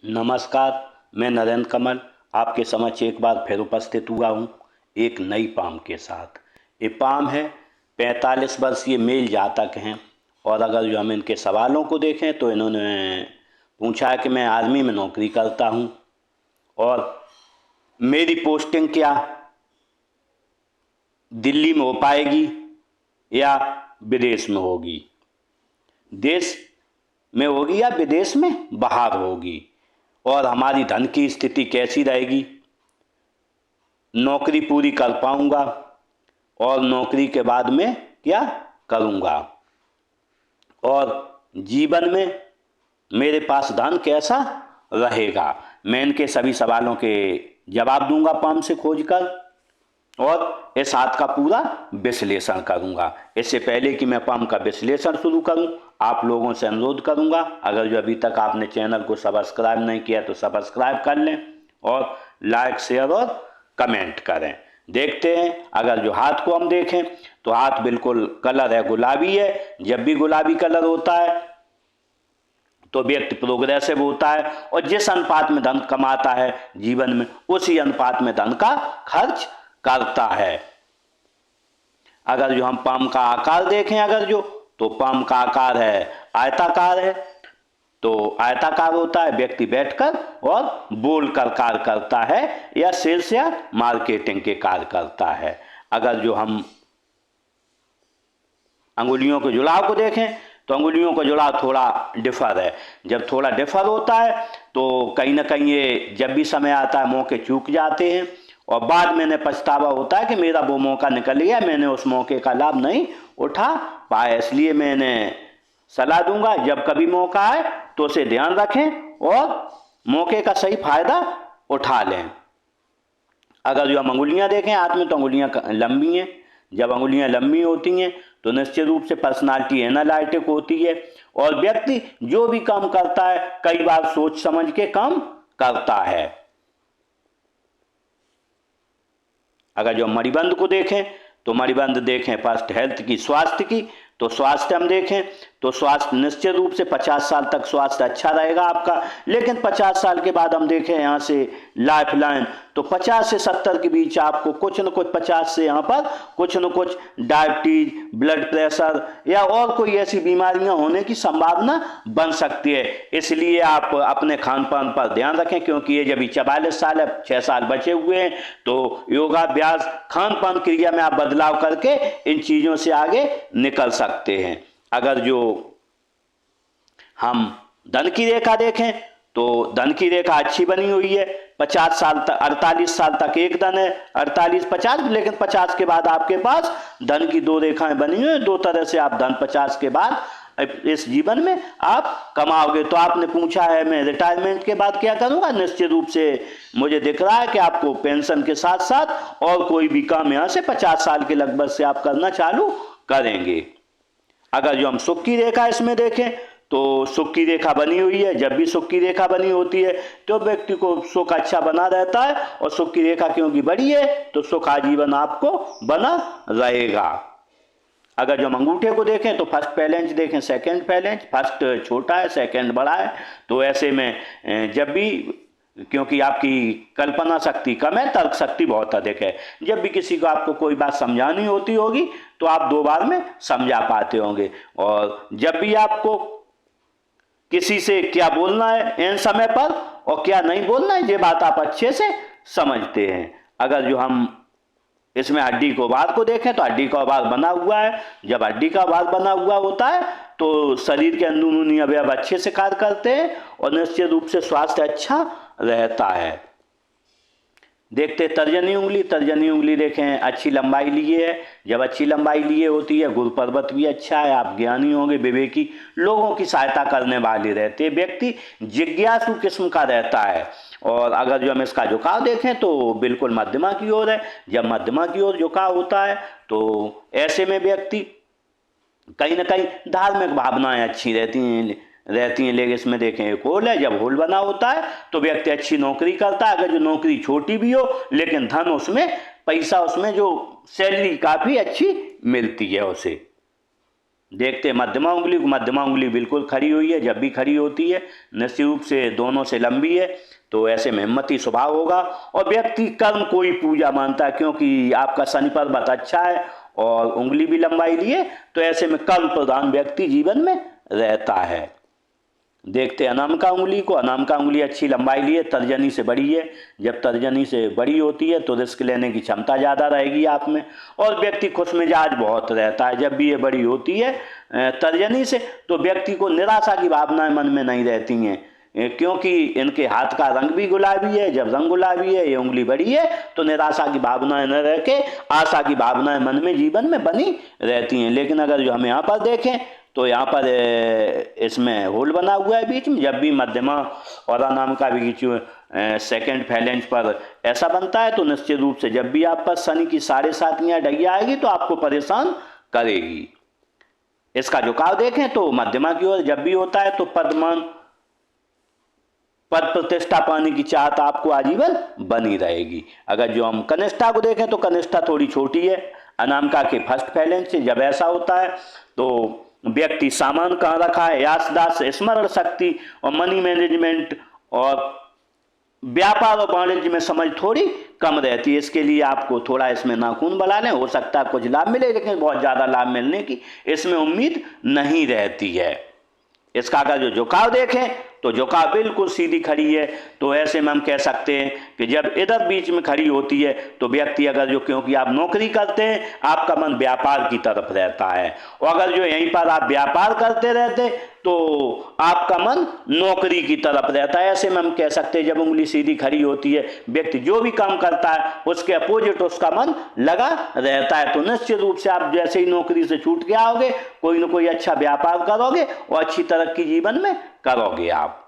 नमस्कार। मैं नरेंद्र कमल आपके समक्ष एक बार फिर उपस्थित हुआ हूँ एक नई पाम के साथ। ये पाम है 45 वर्षीय मेल जातक हैं और अगर जो हम इनके सवालों को देखें तो इन्होंने पूछा है कि मैं आर्मी में नौकरी करता हूँ और मेरी पोस्टिंग क्या दिल्ली में हो पाएगी या विदेश में होगी, देश में होगी या विदेश में बाहर होगी, और हमारी धन की स्थिति कैसी रहेगी, नौकरी पूरी कर पाऊंगा और नौकरी के बाद में क्या करूंगा, और जीवन में मेरे पास धन कैसा रहेगा। मैं इनके सभी सवालों के जवाब दूंगा पाम से खोजकर और इस हाथ का पूरा विश्लेषण करूंगा। इससे पहले कि मैं पाम का विश्लेषण शुरू करूं, आप लोगों से अनुरोध करूंगा, अगर जो अभी तक आपने चैनल को सब्सक्राइब नहीं किया तो सब्सक्राइब कर लें और लाइक शेयर और कमेंट करें। देखते हैं, अगर जो हाथ को हम देखें तो हाथ बिल्कुल कलर है गुलाबी है। जब भी गुलाबी कलर होता है तो व्यक्ति प्रोग्रेसिव होता है और जिस अनुपात में धन कमाता है जीवन में उसी अनुपात में धन का खर्च करता है। अगर जो हम पाम का आकार देखें अगर जो तो पाम का आकार है आयताकार है, तो आयताकार होता है, व्यक्ति बैठकर और बोलकर कार्य करता है या सेल्स या मार्केटिंग के कार्य करता है। अगर जो हम अंगुलियों के जुड़ाव को देखें तो अंगुलियों का जुड़ाव थोड़ा डिफर है। जब थोड़ा डिफर होता है तो कहीं ना कहीं ये जब भी समय आता है मौके चूक जाते हैं और बाद में पछतावा होता है कि मेरा वो मौका निकल गया, मैंने उस मौके का लाभ नहीं उठा पाया। इसलिए मैंने सलाह दूंगा जब कभी मौका आए तो उसे ध्यान रखें और मौके का सही फायदा उठा लें। अगर जो हम अंगुलियां देखें हाथ में तो अंगुलियां लंबी हैं। जब अंगुलियां लंबी होती हैं तो निश्चित रूप से पर्सनालिटी एनालिटिक होती है और व्यक्ति जो भी काम करता है कई बार सोच समझ के काम करता है। अगर जो मणिबंध को देखें तो मणिबंध देखें फर्स्ट हेल्थ की, स्वास्थ्य की, तो स्वास्थ्य हम देखें तो स्वास्थ्य निश्चित रूप से 50 साल तक स्वास्थ्य अच्छा रहेगा आपका। लेकिन 50 साल के बाद हम देखें यहाँ से लाइफ लाइन तो 50 से 70 के बीच आपको कुछ न कुछ 50 से यहाँ पर कुछ न कुछ डायबिटीज, ब्लड प्रेशर या और कोई ऐसी बीमारियां होने की संभावना बन सकती है। इसलिए आप अपने खान पान पर ध्यान रखें, क्योंकि ये जब 44 साल है, 6 साल बचे हुए हैं, तो योगाभ्यास खान पान क्रिया में आप बदलाव करके इन चीजों से आगे निकल सकते हैं। अगर जो हम धन की रेखा देखें तो धन की रेखा अच्छी बनी हुई है। 50 साल तक 48 साल तक एक धन है, 48-50, लेकिन 50 के बाद आपके पास धन की दो रेखाएं बनी हुई हैं। दो तरह से आप धन 50 के बाद इस जीवन में आप कमाओगे। तो आपने पूछा है मैं रिटायरमेंट के बाद क्या करूंगा, निश्चित रूप से मुझे दिख रहा है कि आपको पेंशन के साथ साथ और कोई भी काम यहाँ से 50 साल के लगभग से आप करना चालू करेंगे। अगर जो हम सुख की रेखा इसमें देखें तो सुख की रेखा बनी हुई है। जब भी सुख की रेखा बनी होती है तो व्यक्ति को सुख अच्छा बना रहता है और सुख की रेखा क्योंकि बड़ी है तो सुख आजीवन आपको बना रहेगा। अगर जो हम अंगूठे को देखें तो फर्स्ट फैलेंज देखें, सेकंड फैलेंज, फर्स्ट छोटा है सेकंड बड़ा है। तो ऐसे में जब भी, क्योंकि आपकी कल्पना शक्ति कम है, तर्क शक्ति बहुत अधिक है, जब भी किसी को आपको कोई बात समझानी होती होगी तो आप 2 बार में समझा पाते होंगे। और जब भी आपको किसी से क्या बोलना है इन समय पर और क्या नहीं बोलना है, ये बात आप अच्छे से समझते हैं। अगर जो हम इसमें हड्डी को भार को देखें तो हड्डी का भार बना हुआ है। जब हड्डी का भार बना हुआ होता है तो शरीर के अंदरूनी अवयव अच्छे से कार्य करते हैं और निश्चित रूप से स्वास्थ्य अच्छा रहता है। देखते तर्जनी उंगली, तर्जनी उंगली देखें अच्छी लंबाई लिए है। जब अच्छी लंबाई लिए होती है गुरु पर्वत भी अच्छा है, आप ज्ञानी होंगे, विवेकी, लोगों की सहायता करने वाले रहते, व्यक्ति जिज्ञासु किस्म का रहता है। और अगर जो हम इसका झुकाव देखें तो बिल्कुल मध्यमा की ओर है। जब मध्यमा की ओर झुकाव होता है तो ऐसे में व्यक्ति कहीं ना कहीं धार्मिक भावनाएं अच्छी रहती हैं। लेकिन इसमें देखें एक होल है। जब होल बना होता है तो व्यक्ति अच्छी नौकरी करता है। अगर जो नौकरी छोटी भी हो लेकिन धन उसमें, पैसा उसमें, जो सैलरी काफी अच्छी मिलती है उसे। देखते हैं मध्यमा उंगली को, मध्यमा उंगली बिल्कुल खड़ी हुई है, जब भी खड़ी होती है निश्चित रूप से दोनों से लंबी है, तो ऐसे में हिम्मती स्वभाव होगा। और व्यक्ति कर्म को ही पूजा मानता है, क्योंकि आपका शनि पर्वत अच्छा है और उंगली भी लंबाई लिए, तो ऐसे में कर्म प्रधान व्यक्ति जीवन में रहता है। देखते अनामिका उंगली को, अनामिका उंगली अच्छी लंबाई लिए, तर्जनी से बड़ी है, जब तर्जनी से बड़ी होती है तो रिस्क लेने की क्षमता ज़्यादा रहेगी आप में, और व्यक्ति खुश मिजाज बहुत रहता है। जब भी ये बड़ी होती है तर्जनी से, तो व्यक्ति को निराशा की भावनाएं मन में नहीं रहती हैं, क्योंकि इनके हाथ का रंग भी गुलाबी है। जब रंग गुलाबी है, ये उंगली बड़ी है, तो निराशा की भावनाएं न रह के आशा की भावनाएं मन में जीवन में बनी रहती हैं। लेकिन अगर जो हम यहाँ पर देखें तो यहाँ पर इसमें होल बना हुआ है बीच में, जब भी मध्यमा और अनामिका बीच सेकंड फैलेंज पर ऐसा बनता है, तो निश्चित रूप से जब भी आप पर शनि की 7.5 ढैया आएगी तो आपको परेशान करेगी। इसका झुकाव देखें तो मध्यमा की ओर जब भी होता है तो पद प्रतिष्ठा पाने की चाहत आपको आजीवन बनी रहेगी। अगर जो हम कनिष्ठा को देखें तो कनिष्ठा थोड़ी छोटी है अनामिका के फर्स्ट फैलेंज से, जब ऐसा होता है तो व्यक्ति सामान कहाँ रखा है, याददाश्त, स्मरण शक्ति और मनी मैनेजमेंट और व्यापार और वाणिज्य में समझ थोड़ी कम रहती है। इसके लिए आपको थोड़ा इसमें नाखून बढ़ा लें, हो सकता है कुछ लाभ मिले, लेकिन बहुत ज़्यादा लाभ मिलने की इसमें उम्मीद नहीं रहती है। इसका अगर जो झुकाव देखें तो झुकाव बिल्कुल सीधी खड़ी है, तो ऐसे में हम कह सकते हैं कि जब इधर बीच में खड़ी होती है तो व्यक्ति अगर जो, क्योंकि आप नौकरी करते हैं, आपका मन व्यापार की तरफ रहता है, और अगर जो यहीं पर आप व्यापार करते रहते तो आपका मन नौकरी की तरफ रहता है। ऐसे में हम कह सकते हैं जब उंगली सीधी खड़ी होती है, व्यक्ति जो भी काम करता है उसके अपोजिट उसका मन लगा रहता है, तो निश्चित रूप से आप जैसे ही नौकरी से छूट के आओगे, कोई ना कोई अच्छा व्यापार करोगे और अच्छी तरक्की जीवन में करोगे आप।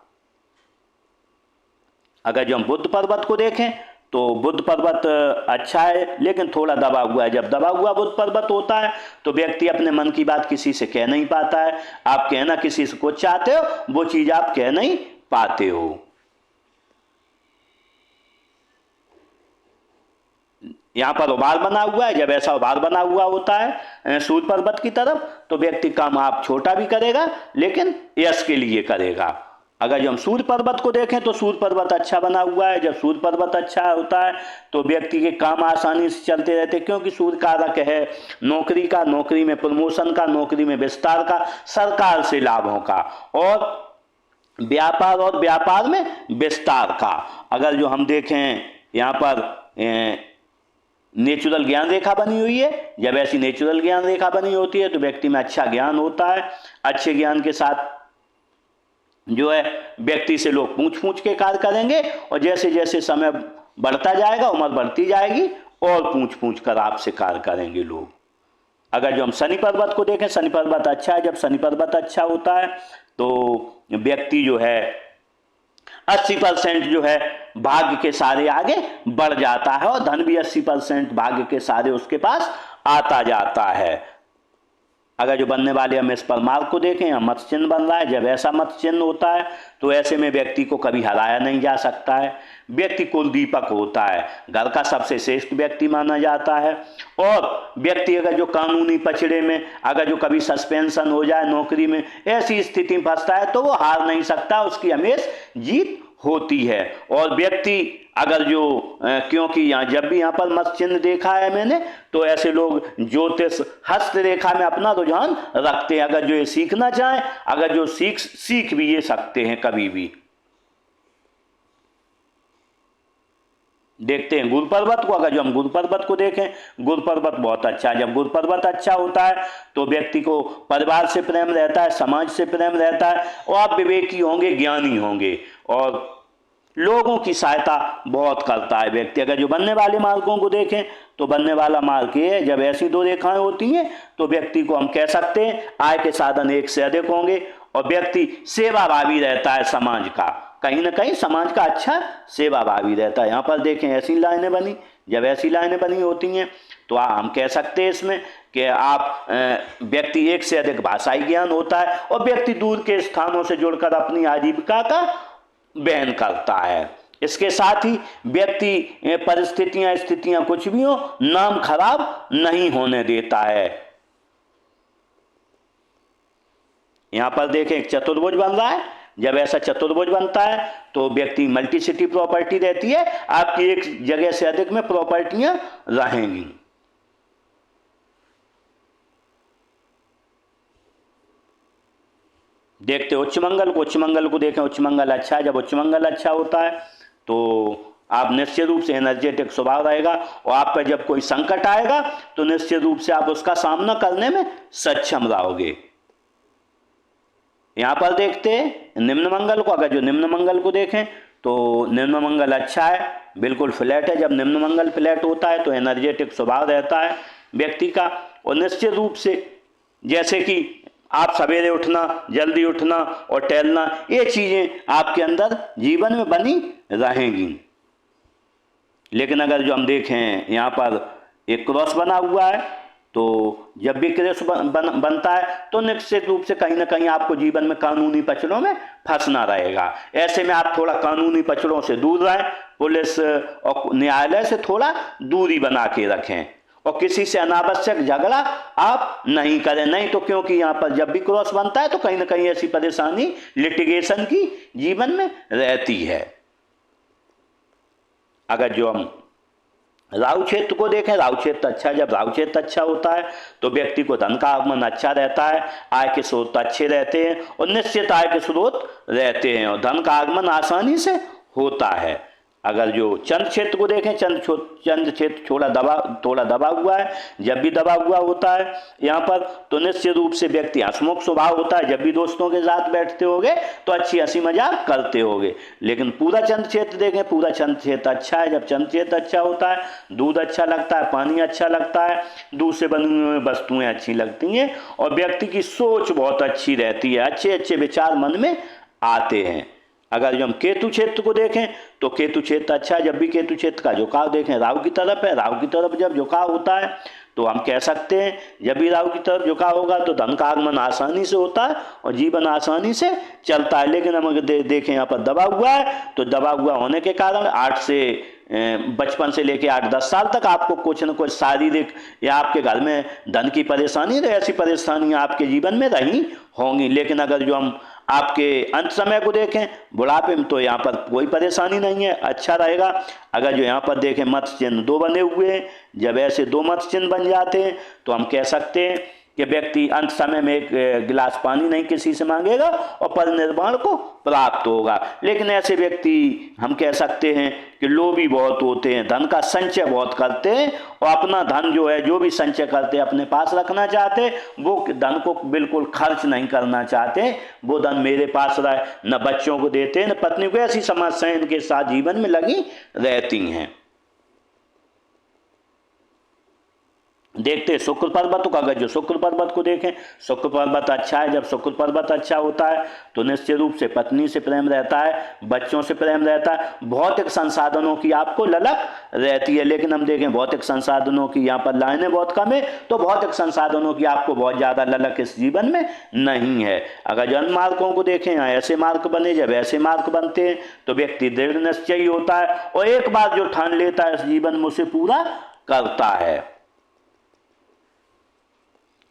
अगर जो हम बुध पर्वत को देखें तो बुध पर्वत अच्छा है, लेकिन थोड़ा दबा हुआ है। जब दबा हुआ बुध पर्वत होता है तो व्यक्ति अपने मन की बात किसी से कह नहीं पाता है। आप कहना किसी से कुछ चाहते हो, वो चीज आप कह नहीं पाते हो। यहाँ पर उभार बना हुआ है, जब ऐसा उभार बना हुआ होता है सूर्य पर्वत की तरफ, तो व्यक्ति काम आप छोटा भी करेगा लेकिन यश के लिए करेगा। अगर जो हम सूर्य पर्वत को देखें तो सूर्य पर्वत अच्छा बना हुआ है। जब सूर्य पर्वत अच्छा होता है तो व्यक्ति के काम आसानी से चलते रहते हैं, क्योंकि सूर्य कारक है नौकरी का, नौकरी में प्रमोशन का, नौकरी में विस्तार का, सरकार से लाभों का, और व्यापार और व्यापार में विस्तार का। अगर जो हम देखें यहाँ पर नेचुरल ज्ञान रेखा बनी हुई है, जब ऐसी नेचुरल ज्ञान रेखा बनी होती है तो व्यक्ति में अच्छा ज्ञान होता है। अच्छे ज्ञान के साथ जो है व्यक्ति से लोग पूछ पूछ के कार्य करेंगे, और जैसे जैसे समय बढ़ता जाएगा, उम्र बढ़ती जाएगी, और पूछ पूछ कर आपसे कार्य करेंगे लोग। अगर जो हम शनि पर्वत को देखें, शनि पर्वत अच्छा है। जब शनि पर्वत अच्छा होता है तो व्यक्ति जो है 80% जो है भाग्य के सारे आगे बढ़ जाता है, और धन भी 80% भाग्य के सारे उसके पास आता जाता है। अगर जो बनने वाले हम इस पर मार्ग को देखें, हम मत चिन्ह बन रहा है। जब ऐसा मत चिन्ह होता है तो ऐसे में व्यक्ति को कभी हराया नहीं जा सकता है। व्यक्ति कुल दीपक होता है, घर का सबसे श्रेष्ठ व्यक्ति माना जाता है। और व्यक्ति अगर जो कानूनी पचड़े में, अगर जो कभी सस्पेंशन हो जाए नौकरी में, ऐसी स्थिति में फंसता है तो वो हार नहीं सकता, उसकी हमेशा जीत होती है। और व्यक्ति अगर जो क्योंकि यहाँ जब भी यहाँ पर मत चिन्ह देखा है मैंने, तो ऐसे लोग ज्योतिष हस्त रेखा में अपना रुझान रखते हैं। अगर जो ये सीखना चाहें, अगर जो सीख भी ये सकते हैं कभी भी। देखते हैं गुरु पर्वत को। अगर जो हम गुरु पर्वत को देखें, गुरु पर्वत बहुत अच्छा है। जब गुरु पर्वत अच्छा होता है तो व्यक्ति को परिवार से प्रेम रहता है, समाज से प्रेम रहता है, और आप विवेकी होंगे, ज्ञानी होंगे, और लोगों की सहायता बहुत करता है व्यक्ति। अगर जो बनने वाले मार्गों को देखें तो बनने वाला मार्ग ये है, जब ऐसी दो रेखाएं होती हैं तो व्यक्ति को हम कह सकते हैं आय के साधन एक से अधिक होंगे, और व्यक्ति सेवाभावी रहता है समाज का, कहीं ना कहीं समाज का अच्छा सेवाभावी रहता है। यहाँ पर देखें ऐसी लाइनें बनी, जब ऐसी लाइनें बनी होती हैं तो हम कह सकते हैं इसमें कि आप व्यक्ति एक से अधिक भाषाई ज्ञान होता है, और व्यक्ति दूर के स्थानों से जुड़कर अपनी आजीविका का वहन करता है। इसके साथ ही व्यक्ति परिस्थितियां स्थितियां कुछ भी हो, नाम खराब नहीं होने देता है। यहाँ पर देखें एक चतुर्भुज बन रहा है। जब ऐसा चतुर्भुज बनता है तो व्यक्ति मल्टीसिटी प्रॉपर्टी रहती है, आपकी एक जगह से अधिक में प्रॉपर्टियां रहेंगी। देखते उच्च मंगल को, उच्च मंगल को देखें, उच्च मंगल अच्छा है। जब उच्च मंगल अच्छा होता है तो आप निश्चित रूप से एनर्जेटिक स्वभाव रहेगा, और आप पर जब कोई संकट आएगा तो निश्चित रूप से आप उसका सामना करने में सक्षम रहोगे। यहाँ पर देखते हैं निम्न मंगल को। अगर जो निम्न मंगल को देखें तो निम्न मंगल अच्छा है, बिल्कुल फ्लैट है। जब निम्न मंगल फ्लैट होता है तो एनर्जेटिक स्वभाव रहता है व्यक्ति का, और निश्चित रूप से जैसे कि आप सवेरे उठना, जल्दी उठना और टहलना, ये चीज़ें आपके अंदर जीवन में बनी रहेंगी। लेकिन अगर जो हम देखें यहाँ पर एक क्रॉस बना हुआ है, तो जब भी क्रॉस बनता है तो निश्चित रूप से कहीं ना कहीं आपको जीवन में कानूनी पचड़ों में फंसना रहेगा। ऐसे में आप थोड़ा कानूनी पचड़ों से दूर रहें, पुलिस और न्यायालय से थोड़ा दूरी बना के रखें, और किसी से अनावश्यक झगड़ा आप नहीं करें। नहीं तो क्योंकि यहाँ पर जब भी क्रॉस बनता है तो कहीं ना कहीं ऐसी परेशानी लिटिगेशन की जीवन में रहती है। अगर जो हम राहु क्षेत्र को देखें, राहु क्षेत्र अच्छा है। जब राहु क्षेत्र अच्छा होता है तो व्यक्ति को धन का आगमन अच्छा रहता है, आय के स्रोत अच्छे रहते हैं और निश्चित आय के स्रोत रहते हैं, और धन का आगमन आसानी से होता है। अगर जो चंद्र क्षेत्र को देखें, चंद्र क्षेत्र थोड़ा दबा हुआ है। जब भी दबा हुआ होता है यहाँ पर तो निश्चित रूप से व्यक्ति हंसमुख स्वभाव होता है। जब भी दोस्तों के साथ बैठते होगे तो अच्छी हंसी मजाक करते होगे। लेकिन पूरा चंद्र क्षेत्र देखें, पूरा चंद्र क्षेत्र अच्छा है। जब चंद्र क्षेत्र अच्छा होता है, दूध अच्छा लगता है, पानी अच्छा लगता है, दूध से बनी हुई वस्तुएं अच्छी लगती हैं, और व्यक्ति की सोच बहुत अच्छी रहती है, अच्छे अच्छे विचार मन में आते हैं। अगर जो हम केतु क्षेत्र को देखें तो केतु क्षेत्र अच्छा है। जब भी केतु क्षेत्र का झुकाव देखें राहु की तरफ है, राहु की तरफ जब झुकाव होता है तो हम कह सकते हैं जब भी राहु की तरफ झुकाव होगा तो धन का आगमन आसानी से होता है और जीवन आसानी से चलता है। लेकिन हम अगर देखें यहाँ पर दबा हुआ है, तो दबा हुआ होने के कारण बचपन से लेकर 8-10 साल तक आपको कुछ न कुछ शारीरिक या आपके घर में धन की परेशानी, तो ऐसी परेशानियां आपके जीवन में रही होंगी। लेकिन अगर जो हम आपके अंत समय को देखें बुढ़ापे में, तो यहाँ पर कोई परेशानी नहीं है, अच्छा रहेगा। अगर जो यहाँ पर देखें मत्स्य चिन्ह 2 बने हुए हैं, जब ऐसे 2 मत्स्य चिन्ह बन जाते हैं तो हम कह सकते हैं कि व्यक्ति अंत समय में एक गिलास पानी नहीं किसी से मांगेगा और परिनिर्वाण को प्राप्त होगा। लेकिन ऐसे व्यक्ति हम कह सकते हैं कि लोभी बहुत होते हैं, धन का संचय बहुत करते हैं, और अपना धन जो है, जो भी संचय करते हैं अपने पास रखना चाहते हैं, वो धन को बिल्कुल खर्च नहीं करना चाहते। वो धन मेरे पास रहे, न बच्चों को देते न पत्नी को। ऐसी समस्याएं इनके साथ जीवन में लगी रहती हैं। देखते शुक्र पर्वत को। अगर जो शुक्र पर्वत को देखें, शुक्र पर्वत अच्छा है। जब शुक्र पर्वत अच्छा होता है तो निश्चित रूप से पत्नी से प्रेम रहता है, बच्चों से प्रेम रहता है, भौतिक संसाधनों की आपको ललक रहती है। लेकिन हम देखें भौतिक संसाधनों की यहाँ पर लाइनें बहुत कम है, तो भौतिक संसाधनों की आपको बहुत ज़्यादा ललक इस जीवन में नहीं है। अगर जन्म मार्गों को देखें, यहाँ ऐसे मार्ग बने, जब ऐसे मार्ग बनते हैं तो व्यक्ति दृढ़ निश्चयी होता है और एक बार जो ठान लेता है इस जीवन में उसे पूरा करता है।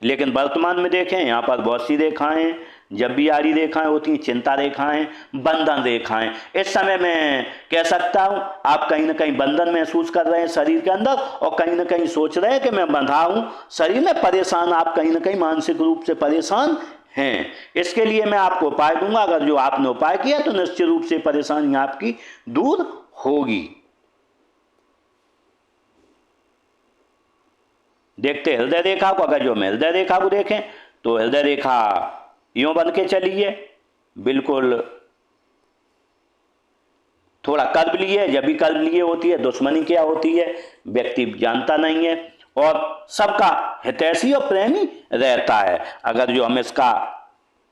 लेकिन वर्तमान में देखें यहाँ पर बहुत सी रेखाएं, जब भी आड़ी रेखाएं होती हैं, चिंता रेखाएं, बंधन रेखाएं। इस समय मैं कह सकता हूं आप कहीं ना कहीं बंधन महसूस कर रहे हैं शरीर के अंदर, और कहीं ना कहीं सोच रहे हैं कि मैं बंधा हूं शरीर में, परेशान, आप कहीं ना कहीं मानसिक रूप से परेशान हैं। इसके लिए मैं आपको उपाय दूंगा। अगर जो आपने उपाय किया तो निश्चित रूप से परेशानी आपकी दूर होगी। देखते हृदय रेखा को। अगर जो हम हृदय रेखा को देखें तो हृदय रेखा यूं बन के चली है, बिल्कुल थोड़ा कर्व लिए। जब भी कर्व लिए होती है दुश्मनी क्या होती है व्यक्ति जानता नहीं है, और सबका हितैषी और प्रेमी रहता है। अगर जो हम इसका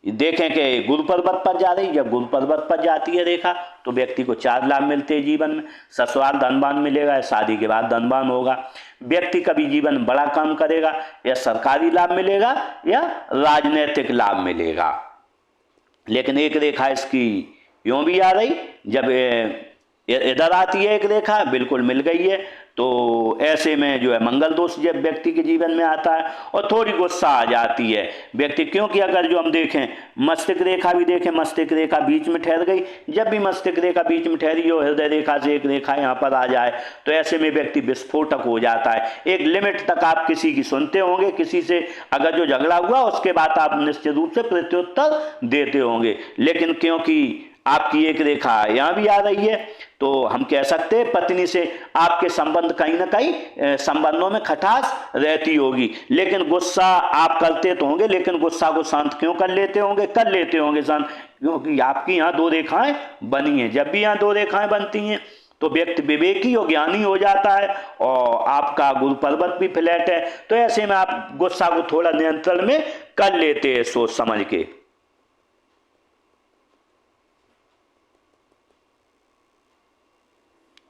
देखें कि गुरु पर्वत पर जा रही, जब गुरु पर्वत पर जाती है रेखा तो व्यक्ति को 4 लाभ मिलते हैं जीवन में। ससुराल धनवान मिलेगा, शादी के बाद धनवान होगा, व्यक्ति कभी जीवन में बड़ा काम करेगा, या सरकारी लाभ मिलेगा या राजनीतिक लाभ मिलेगा। लेकिन एक रेखा इसकी यूं भी आ रही, जब इधर आती है एक रेखा, बिल्कुल मिल गई है। तो ऐसे में जो है मंगल दोष जब व्यक्ति के जीवन में आता है और थोड़ी गुस्सा आ जाती है व्यक्ति, क्योंकि अगर जो हम देखें मस्तिष्क रेखा भी देखें, मस्तिष्क रेखा बीच में ठहर गई, जब भी मस्तिष्क रेखा बीच में ठहरी हो, हृदय रेखा से एक रेखा यहाँ पर आ जाए, तो ऐसे में व्यक्ति विस्फोटक हो जाता है। एक लिमिट तक आप किसी की सुनते होंगे, किसी से अगर जो झगड़ा हुआ उसके बाद आप निश्चित रूप से प्रत्युत्तर देते होंगे, लेकिन क्योंकि आपकी एक रेखा यहाँ भी आ रही है, तो हम कह सकते हैं पत्नी से आपके संबंध कहीं ना कहीं संबंधों में खटास रहती होगी, लेकिन गुस्सा आप करते तो होंगे, लेकिन गुस्सा को शांत क्यों कर लेते होंगे? कर लेते होंगे शांत, क्योंकि आपकी यहाँ दो रेखाएं बनी हैं। जब भी यहाँ दो रेखाएं बनती हैं तो व्यक्ति विवेकी और ज्ञानी हो जाता है, और आपका गुरु पर्वत भी फ्लैट है, तो ऐसे में आप गुस्सा को थोड़ा नियंत्रण में कर लेते हैं सोच समझ के।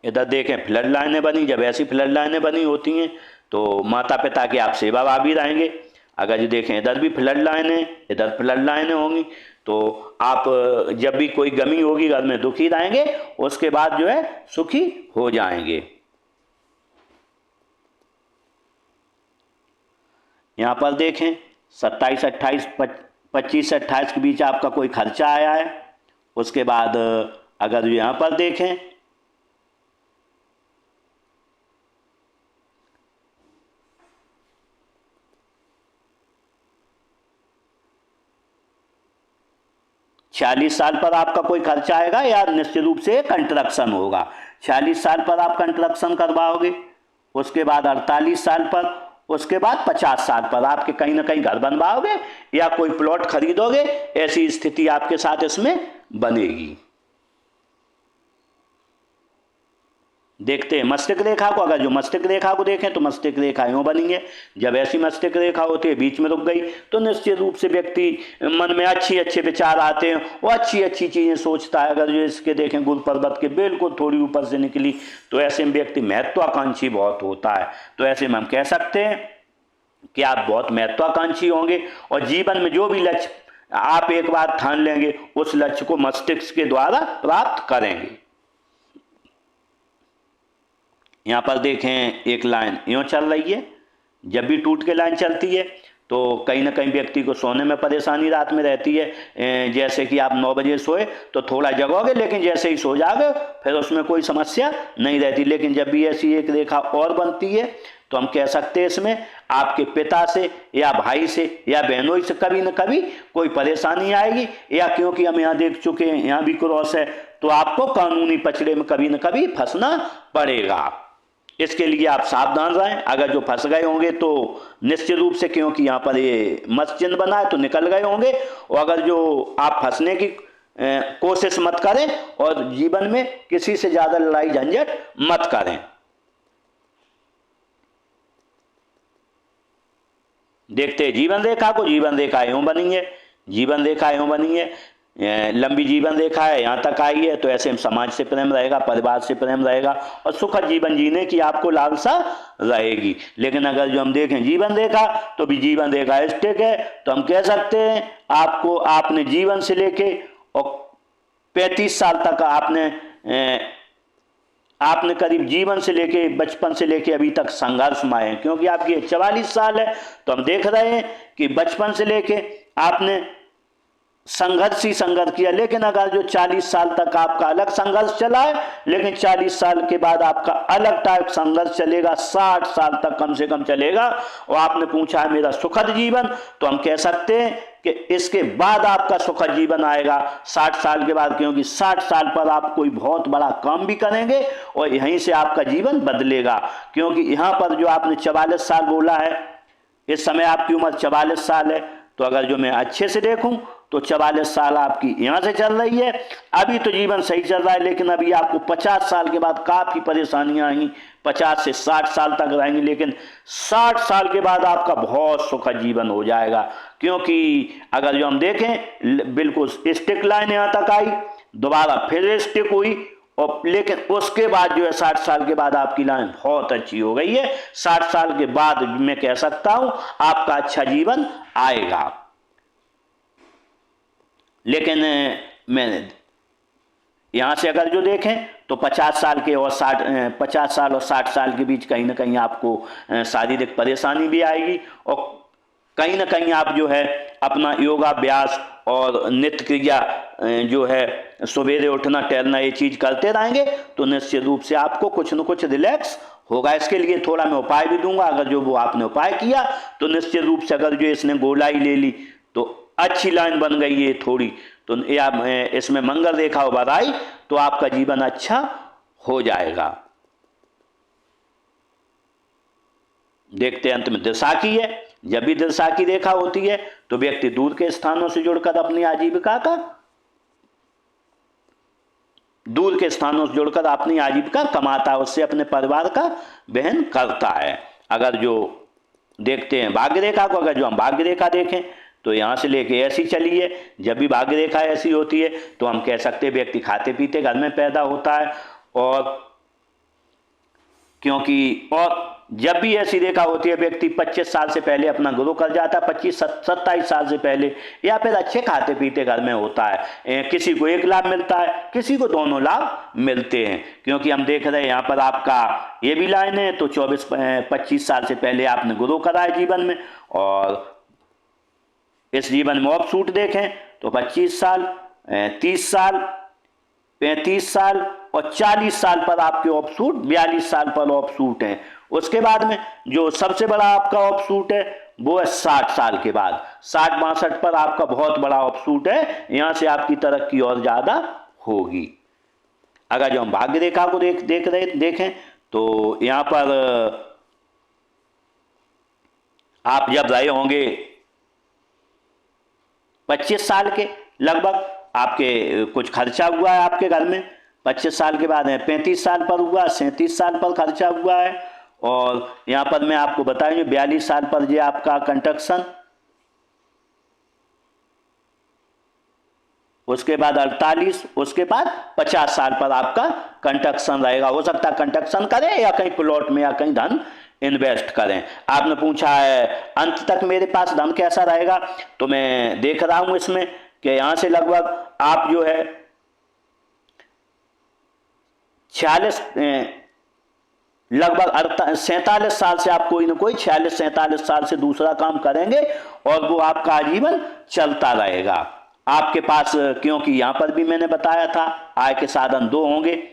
इधर देखें फ्लड लाइनें बनी, जब ऐसी फ्लड लाइनें बनी होती हैं तो माता पिता की आप सेवा भी रहेंगे। अगर ये देखें इधर भी फ्लड लाइनें, इधर फ्लड लाइनें होंगी, तो आप जब भी कोई गमी होगी घर में दुखी रहेंगे, उसके बाद जो है सुखी हो जाएंगे। यहाँ पर देखें 27, 28, 25 से 28 के बीच आपका कोई खर्चा आया है। उसके बाद अगर यहाँ पर देखें 46 साल पर आपका कोई खर्चा आएगा या निश्चित रूप से कंस्ट्रक्शन होगा। 46 साल पर आप कंस्ट्रक्शन करवाओगे, उसके बाद 48 साल पर, उसके बाद 50 साल पर आपके कहीं ना कहीं घर बनवाओगे या कोई प्लॉट खरीदोगे, ऐसी स्थिति आपके साथ इसमें बनेगी। देखते हैं मस्तिष्क रेखा को। अगर जो मस्तिष्क रेखा को देखें तो मस्तिष्क रेखा यूं बनी है, जब ऐसी मस्तिष्क रेखा होती है बीच में रुक गई तो निश्चित रूप से व्यक्ति मन में अच्छे विचार आते हैं, वो अच्छी चीजें सोचता है। अगर जो इसके देखें गुरु पर्वत के बिल्कुल थोड़ी ऊपर से निकली, तो ऐसे में व्यक्ति महत्वाकांक्षी बहुत होता है। तो ऐसे में हम कह सकते हैं कि आप बहुत महत्वाकांक्षी होंगे, और जीवन में जो भी लक्ष्य आप एक बार ठान लेंगे, उस लक्ष्य को मस्तिष्क के द्वारा प्राप्त करेंगे। यहाँ पर देखें एक लाइन यूँ चल रही है, जब भी टूट के लाइन चलती है तो कहीं ना कहीं व्यक्ति को सोने में परेशानी रात में रहती है। जैसे कि आप 9 बजे सोए तो थोड़ा जगोगे, लेकिन जैसे ही सो जाओगे फिर उसमें कोई समस्या नहीं रहती। लेकिन जब भी ऐसी एक रेखा और बनती है तो हम कह सकते हैं इसमें आपके पिता से या भाई से या बहनों से कभी न कभी कोई परेशानी आएगी, या क्योंकि हम यहाँ देख चुके हैं यहाँ भी क्रॉस है, तो आपको कानूनी पचड़े में कभी न कभी फंसना पड़ेगा। इसके लिए आप सावधान रहें। अगर जो फंस गए होंगे तो निश्चित रूप से, क्योंकि यहाँ पर ये मत्स्य चिन्ह बना है, तो निकल गए होंगे। और अगर जो आप फंसने की कोशिश मत करें, और जीवन में किसी से ज्यादा लड़ाई झंझट मत करें। देखते हैं जीवन रेखा को। जीवन रेखा यूं बनी है, जीवन रेखा यूं बनी है, लंबी जीवन रेखा है, यहाँ तक आई है। तो ऐसे में समाज से प्रेम रहेगा, परिवार से प्रेम रहेगा, और सुखद जीवन जीने की आपको लालसा रहेगी। लेकिन अगर जो हम देखें जीवन रेखा, तो भी जीवन रेखा स्टिक है, तो हम कह सकते हैं आपको आपने जीवन से लेके और 35 साल तक आपने करीब जीवन से लेके बचपन से लेके अभी तक संघर्ष में आए हैं, क्योंकि आपकी 44 साल है। तो हम देख रहे हैं कि बचपन से लेके आपने संघर्ष ही संघर्ष किया। लेकिन अगर जो 40 साल तक आपका अलग संघर्ष चला है, लेकिन 40 साल के बाद आपका अलग टाइप संघर्ष चलेगा, 60 साल तक कम से कम चलेगा। और आपने पूछा है मेरा सुखद जीवन, तो हम कह सकते हैं कि इसके बाद आपका सुखद जीवन आएगा 60 साल के बाद, क्योंकि 60 साल पर आप कोई बहुत बड़ा काम भी करेंगे और यहीं से आपका जीवन बदलेगा। क्योंकि यहाँ पर जो आपने 44 साल बोला है, इस समय आपकी उम्र 44 साल है। तो अगर जो मैं अच्छे से देखूं तो 44 साल आपकी यहाँ से चल रही है, अभी तो जीवन सही चल रहा है। लेकिन अभी आपको 50 साल के बाद काफ़ी परेशानियां आएंगी, 50 से 60 साल तक रहेंगी। लेकिन 60 साल के बाद आपका बहुत सुखद जीवन हो जाएगा। क्योंकि अगर जो हम देखें बिल्कुल स्टिक लाइन यहाँ तक आई, दोबारा फिर स्टिक हुई, और लेकिन उसके बाद जो है 60 साल के बाद आपकी लाइन बहुत अच्छी हो गई है। 60 साल के बाद मैं कह सकता हूं आपका अच्छा जीवन आएगा। लेकिन मैं यहाँ से अगर जो देखें तो 50 साल के और 50 साल और 60 साल के बीच कहीं ना कहीं आपको शारीरिक परेशानी भी आएगी, और कहीं ना कहीं आप जो है अपना योगाभ्यास और नित्य क्रिया जो है सवेरे उठना टहलना ये चीज़ करते रहेंगे तो निश्चित रूप से आपको कुछ न कुछ रिलैक्स होगा। इसके लिए थोड़ा मैं उपाय भी दूंगा, अगर जो वो आपने उपाय किया तो निश्चित रूप से अगर जो इसने गोलाई ले ली तो अच्छी लाइन बन गई है थोड़ी, तो या इसमें मंगल रेखा उभर आई तो आपका जीवन अच्छा हो जाएगा। देखते हैं अंत में दिशा की है। जब भी दिशा की रेखा होती है तो व्यक्ति दूर के स्थानों से जुड़कर अपनी आजीविका कमाता है, उससे अपने परिवार का वहन करता है। अगर जो देखते हैं भाग्य रेखा को, अगर जो हम भाग्य रेखा देखें तो यहाँ से लेके ऐसी चली है। जब भी भाग्य रेखा ऐसी होती है तो हम कह सकते हैं व्यक्ति खाते पीते घर में पैदा होता है, और जब भी ऐसी रेखा होती है व्यक्ति 25 साल से पहले अपना गुरु कर जाता है, 25-27 साल से पहले, या फिर अच्छे खाते पीते घर में होता है। किसी को एक लाभ मिलता है, किसी को दोनों लाभ मिलते हैं, क्योंकि हम देख रहे हैं यहाँ पर आपका ये भी लाइन है तो 24-25 साल से पहले आपने गुरु करा है जीवन में, और इस जीवन में ऑफ सूट देखें तो 25 साल, 30 साल, 35 साल और 40 साल पर आपके ऑफ सूट, 42 साल पर ऑफ सूट है। उसके बाद में जो सबसे बड़ा आपका ऑफ सूट है वो है 60 साल के बाद, 60-62 पर आपका बहुत बड़ा ऑफ सूट है। यहाँ से आपकी तरक्की और ज़्यादा होगी। अगर जो हम भाग्य रेखा को देखें तो यहाँ पर आप जब रहे होंगे 25 साल के लगभग, आपके कुछ खर्चा हुआ है आपके घर में, 25 साल के बाद है 35 साल पर हुआ, 37 साल पर खर्चा हुआ है, और यहाँ पर मैं आपको बताऊँ 42 साल पर ये आपका कंस्ट्रक्शन, उसके बाद 48, उसके बाद 50 साल पर आपका कंस्ट्रक्शन रहेगा। हो सकता है कंस्ट्रक्शन करें या कहीं प्लॉट में या कहीं धन इन्वेस्ट करें। आपने पूछा है अंत तक मेरे पास धन कैसा रहेगा, तो मैं देख रहा हूं इसमें कि यहां से लगभग आप जो है 47 साल से आप कोई ना कोई 46-47 साल से दूसरा काम करेंगे और वो आपका आजीवन चलता रहेगा आपके पास। क्योंकि यहां पर भी मैंने बताया था आय के साधन 2 होंगे,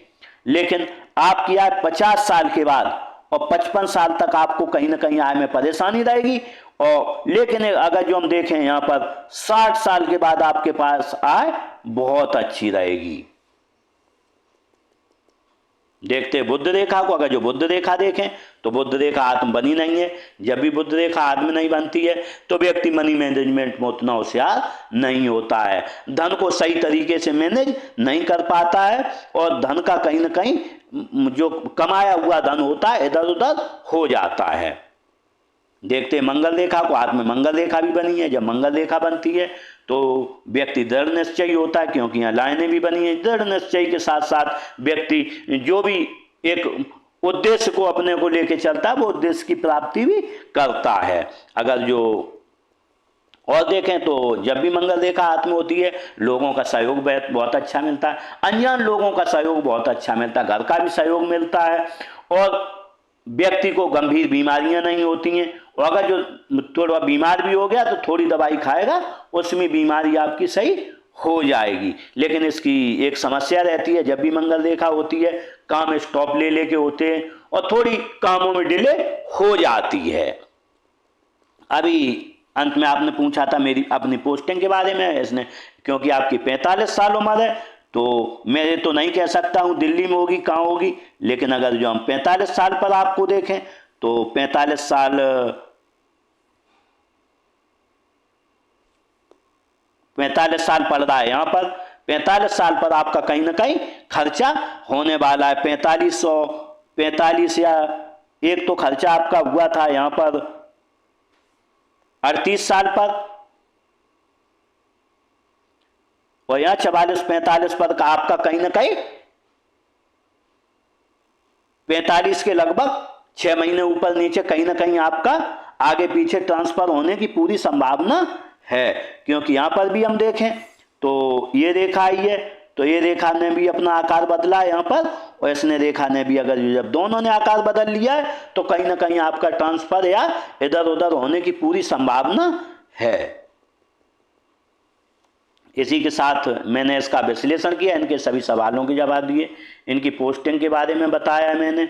लेकिन आपकी आय 50 साल के बाद और 55 साल तक आपको कहीं ना कहीं आय में परेशानी रहेगी। और लेकिन अगर जो हम देखें यहाँ पर 60 साल के बाद आपके पास आय बहुत अच्छी रहेगी। देखते बुध रेखा को, अगर जो बुध रेखा देखें तो बुध रेखा आत्म बनी नहीं है। जब भी बुध रेखा आत्म नहीं बनती है तो व्यक्ति मनी मैनेजमेंट में उतना होशियार नहीं होता है, धन को सही तरीके से मैनेज नहीं कर पाता है और धन का कहीं ना कहीं जो कमाया हुआ धन होता है इधर उधर हो जाता है। देखते मंगल रेखा को, हाथ में मंगल रेखा भी बनी है। जब मंगल रेखा बनती है तो व्यक्ति दृढ़ निश्चयी होता है, क्योंकि यहाँ लाइनें भी बनी है। दृढ़ निश्चय के साथ साथ व्यक्ति जो भी एक उद्देश्य को अपने को लेके चलता है वो उद्देश्य की प्राप्ति भी करता है। अगर जो और देखें तो जब भी मंगल रेखा हाथ में होती है लोगों का सहयोग बहुत अच्छा मिलता है, अनजान लोगों का सहयोग बहुत अच्छा मिलता है, घर का भी सहयोग मिलता है और व्यक्ति को गंभीर बीमारियां नहीं होती हैं। और अगर जो थोड़ा बीमार भी हो गया तो थोड़ी दवाई खाएगा उसमें बीमारी आपकी सही हो जाएगी। लेकिन इसकी एक समस्या रहती है, जब भी मंगल रेखा होती है काम स्टॉप ले लेके होते हैं और थोड़ी कामों में डिले हो जाती है। अभी अंत में आपने पूछा था मेरी अपनी पोस्टिंग के बारे में, इसने क्योंकि आपकी 45 साल उम्र है तो मैं तो नहीं कह सकता हूं दिल्ली में होगी कहाँ होगी, लेकिन अगर जो हम 45 साल पर आपको देखें तो 45 साल पड़ रहा है। यहाँ पर 45 साल पर आपका कहीं ना कहीं खर्चा होने वाला है। 45 या एक तो खर्चा आपका हुआ था यहाँ पर 38 साल पर, और यहाँ 44-45 पर का आपका कहीं ना कहीं 45 के लगभग 6 महीने ऊपर नीचे कहीं ना कहीं आपका आगे पीछे ट्रांसफर होने की पूरी संभावना है। क्योंकि यहाँ पर भी हम देखें तो ये रेखा आई है तो ये रेखा ने भी अपना आकार बदला यहाँ पर, और इसने रेखा ने भी, अगर जब दोनों ने आकार बदल लिया है तो कहीं ना कहीं आपका ट्रांसफर या इधर उधर होने की पूरी संभावना है। इसी के साथ मैंने इसका विश्लेषण किया, इनके सभी सवालों के जवाब दिए, इनकी पोस्टिंग के बारे में बताया मैंने,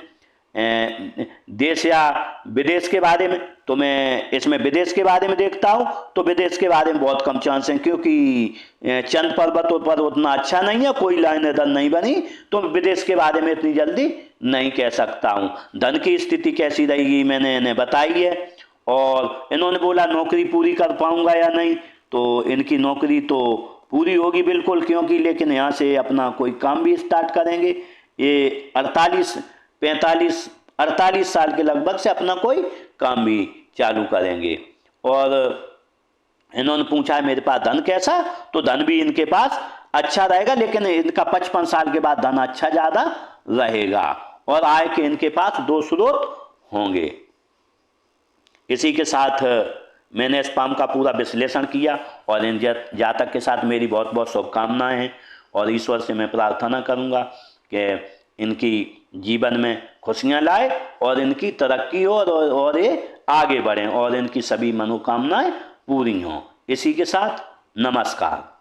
देश या विदेश के बारे में। तो मैं इसमें विदेश के बारे में देखता हूँ तो विदेश के बारे में बहुत कम चांस हैं, क्योंकि चंद पर्वतों पर उतना अच्छा नहीं है, कोई लाइन इधर नहीं बनी, तो विदेश के बारे में इतनी जल्दी नहीं कह सकता हूँ। धन की स्थिति कैसी रहेगी मैंने इन्हें बताई है, और इन्होंने बोला नौकरी पूरी कर पाऊंगा या नहीं, तो इनकी नौकरी तो पूरी होगी बिल्कुल, क्योंकि लेकिन यहाँ से अपना कोई काम भी स्टार्ट करेंगे। ये 48 साल के लगभग से अपना कोई काम भी चालू करेंगे। और इन्होंने पूछा मेरे पास धन कैसा, तो धन भी इनके पास अच्छा रहेगा, लेकिन इनका 55 साल के बाद धन अच्छा ज़्यादा रहेगा, और आय के इनके पास 2 स्रोत होंगे। इसी के साथ मैंने स्पाम का पूरा विश्लेषण किया, और इन जातक के साथ मेरी बहुत बहुत शुभकामनाएं हैं, और ईश्वर से मैं प्रार्थना करूंगा कि इनकी जीवन में खुशियां लाए और इनकी तरक्की हो, और ये आगे बढ़ें और इनकी सभी मनोकामनाएं पूरी हों। इसी के साथ नमस्कार।